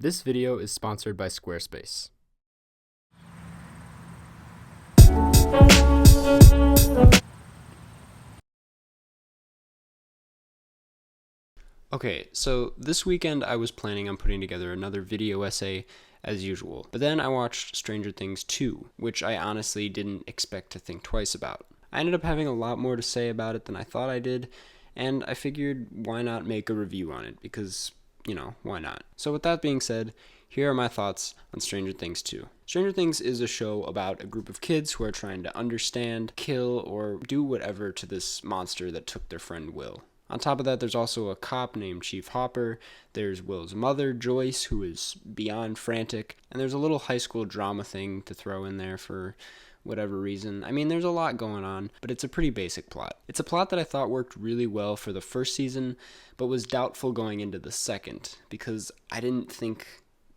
This video is sponsored by Squarespace. Okay, so this weekend I was planning on putting together another video essay as usual, but then I watched Stranger Things 2, which I honestly didn't expect to think twice about. I ended up having a lot more to say about it than I thought I did, and I figured why not make a review on it, because, why not? So with that being said, here are my thoughts on Stranger Things 2. Stranger Things is a show about a group of kids who are trying to understand, kill, or do whatever to this monster that took their friend Will. On top of that, there's also a cop named Chief Hopper, there's Will's mother, Joyce, who is beyond frantic, and there's a little high school drama thing to throw in there for whatever reason. I mean, there's a lot going on, but it's a pretty basic plot. It's a plot that I thought worked really well for the first season, but was doubtful going into the second, because I didn't think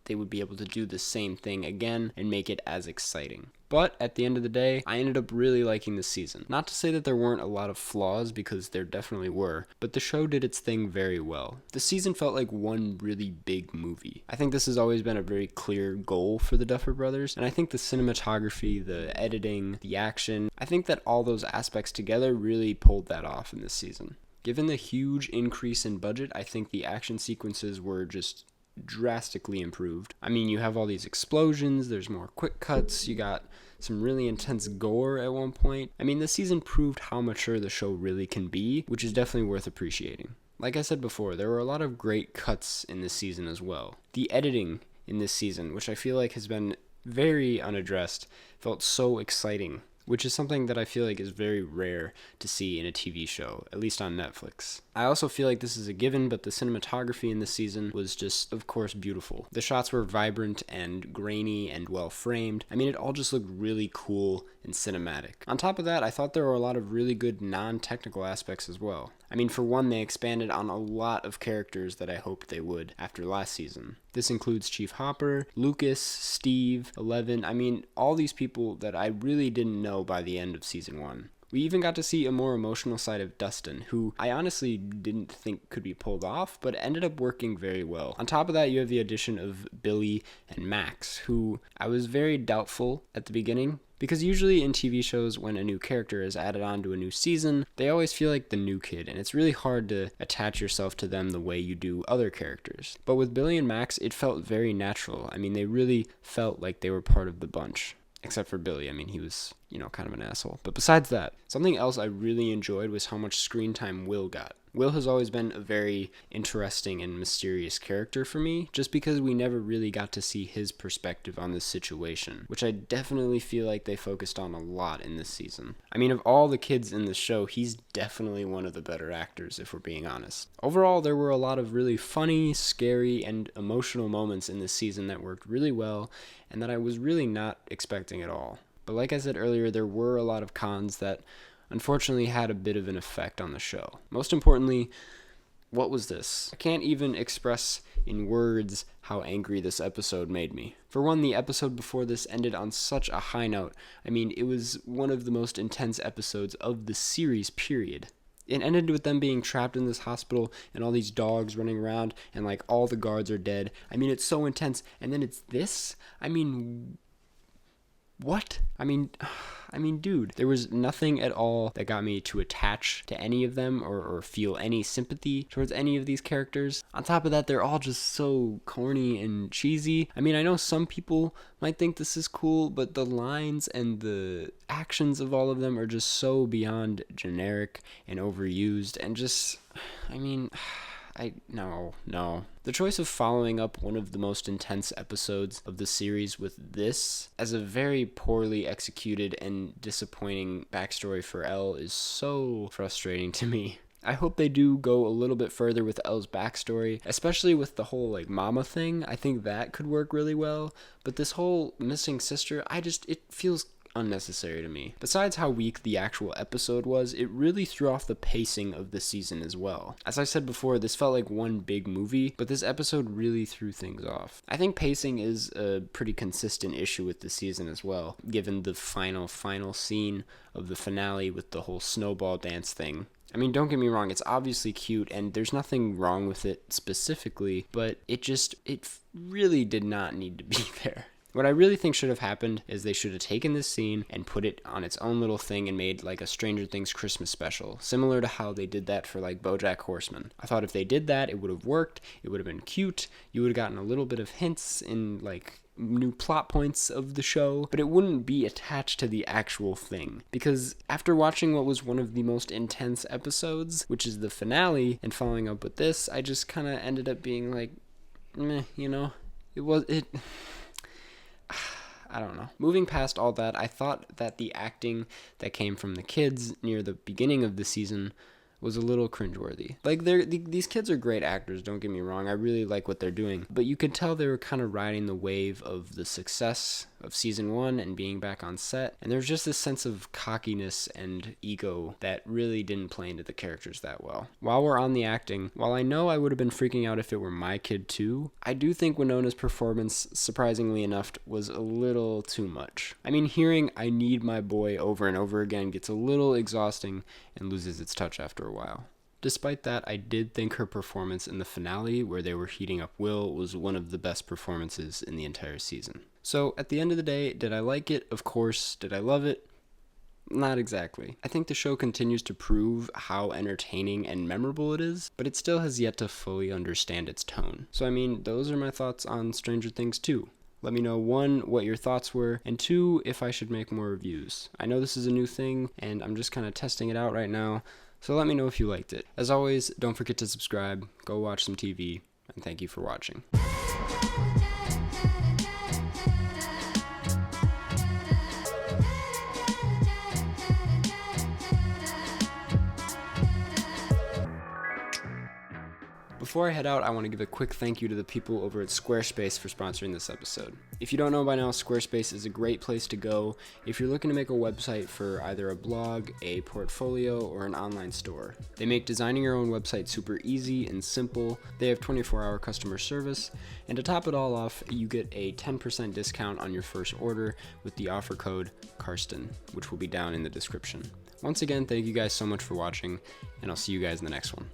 they would be able to do the same thing again and make it as exciting. But at the end of the day, I ended up really liking this season. Not to say that there weren't a lot of flaws, because there definitely were, but the show did its thing very well. The season felt like one really big movie. I think this has always been a very clear goal for the Duffer Brothers, and I think the cinematography, the editing, the action, I think that all those aspects together really pulled that off in this season. Given the huge increase in budget, I think the action sequences were just drastically improved. I mean, you have all these explosions, there's more quick cuts, you got some really intense gore at one point. I mean, this season proved how mature the show really can be, which is definitely worth appreciating. Like I said before, there were a lot of great cuts in this season as well. The editing in this season, which I feel like has been very unaddressed, felt so exciting, which is something that I feel like is very rare to see in a TV show, at least on Netflix. I also feel like this is a given, but the cinematography in this season was just, of course, beautiful. The shots were vibrant and grainy and well framed. I mean, it all just looked really cool and cinematic. On top of that, I thought there were a lot of really good non-technical aspects as well. I mean, for one, they expanded on a lot of characters that I hoped they would after last season. This includes Chief Hopper, Lucas, Steve, Eleven. I mean, all these people that I really didn't know by the end of season 1. We even got to see a more emotional side of Dustin, who I honestly didn't think could be pulled off, but ended up working very well. On top of that, you have the addition of Billy and Max, who I was very doubtful at the beginning, because usually in TV shows, when a new character is added on to a new season, they always feel like the new kid, and it's really hard to attach yourself to them the way you do other characters. But with Billy and Max, it felt very natural. I mean, they really felt like they were part of the bunch. Except for Billy. I mean, he was, kind of an asshole. But besides that, something else I really enjoyed was how much screen time Will got. Will has always been a very interesting and mysterious character for me, just because we never really got to see his perspective on this situation, which I definitely feel like they focused on a lot in this season. I mean, of all the kids in the show, he's definitely one of the better actors, if we're being honest. Overall, there were a lot of really funny, scary, and emotional moments in this season that worked really well, and that I was really not expecting at all. But like I said earlier, there were a lot of cons that unfortunately had a bit of an effect on the show. Most importantly, what was this? I can't even express in words how angry this episode made me. For one, the episode before this ended on such a high note. I mean, it was one of the most intense episodes of the series, period. It ended with them being trapped in this hospital and all these dogs running around and like all the guards are dead. I mean, it's so intense. And then it's this? I mean, what? I mean, dude, there was nothing at all that got me to attach to any of them or feel any sympathy towards any of these characters. On top of that, they're all just so corny and cheesy. I mean, I know some people might think this is cool, but the lines and the actions of all of them are just so beyond generic and overused and just, no. The choice of following up one of the most intense episodes of the series with this as a very poorly executed and disappointing backstory for Elle is so frustrating to me. I hope they do go a little bit further with Elle's backstory, especially with the whole mama thing. I think that could work really well, but this whole missing sister, it feels unnecessary to me. Besides how weak the actual episode was, it really threw off the pacing of the season as well. As I said before, this felt like one big movie, but this episode really threw things off. I think pacing is a pretty consistent issue with the season as well, given the final scene of the finale with the whole snowball dance thing. I mean, don't get me wrong, it's obviously cute and there's nothing wrong with it specifically, but it really did not need to be there. What I really think should have happened is they should have taken this scene and put it on its own little thing and made like a Stranger Things Christmas special, similar to how they did that for like BoJack Horseman. I thought if they did that, it would have worked, it would have been cute, you would have gotten a little bit of hints in like new plot points of the show, but it wouldn't be attached to the actual thing. Because after watching what was one of the most intense episodes, which is the finale, and following up with this, I just kind of ended up being like, meh, you know? I don't know. Moving past all that, I thought that the acting that came from the kids near the beginning of the season was a little cringeworthy. Like, these kids are great actors, don't get me wrong. I really like what they're doing. But you could tell they were kind of riding the wave of the success of season 1 and being back on set. And there was just this sense of cockiness and ego that really didn't play into the characters that well. While we're on the acting, while I know I would have been freaking out if it were my kid too, I do think Winona's performance, surprisingly enough, was a little too much. I mean, hearing "I need my boy" over and over again gets a little exhausting and loses its touch after a while. Despite that, I did think her performance in the finale, where they were heating up Will, was one of the best performances in the entire season. So, at the end of the day, did I like it? Of course. Did I love it? Not exactly. I think the show continues to prove how entertaining and memorable it is, but it still has yet to fully understand its tone. So, I mean, those are my thoughts on Stranger Things 2. Let me know, 1, what your thoughts were, and 2, if I should make more reviews. I know this is a new thing, and I'm just kind of testing it out right now, so let me know if you liked it. As always, don't forget to subscribe, go watch some TV, and thank you for watching. Before I head out, I want to give a quick thank you to the people over at Squarespace for sponsoring this episode. If you don't know by now, Squarespace is a great place to go if you're looking to make a website for either a blog, a portfolio, or an online store. They make designing your own website super easy and simple. They have 24-hour customer service, and to top it all off, you get a 10% discount on your first order with the offer code Karsten, which will be down in the description. Once again, thank you guys so much for watching, and I'll see you guys in the next one.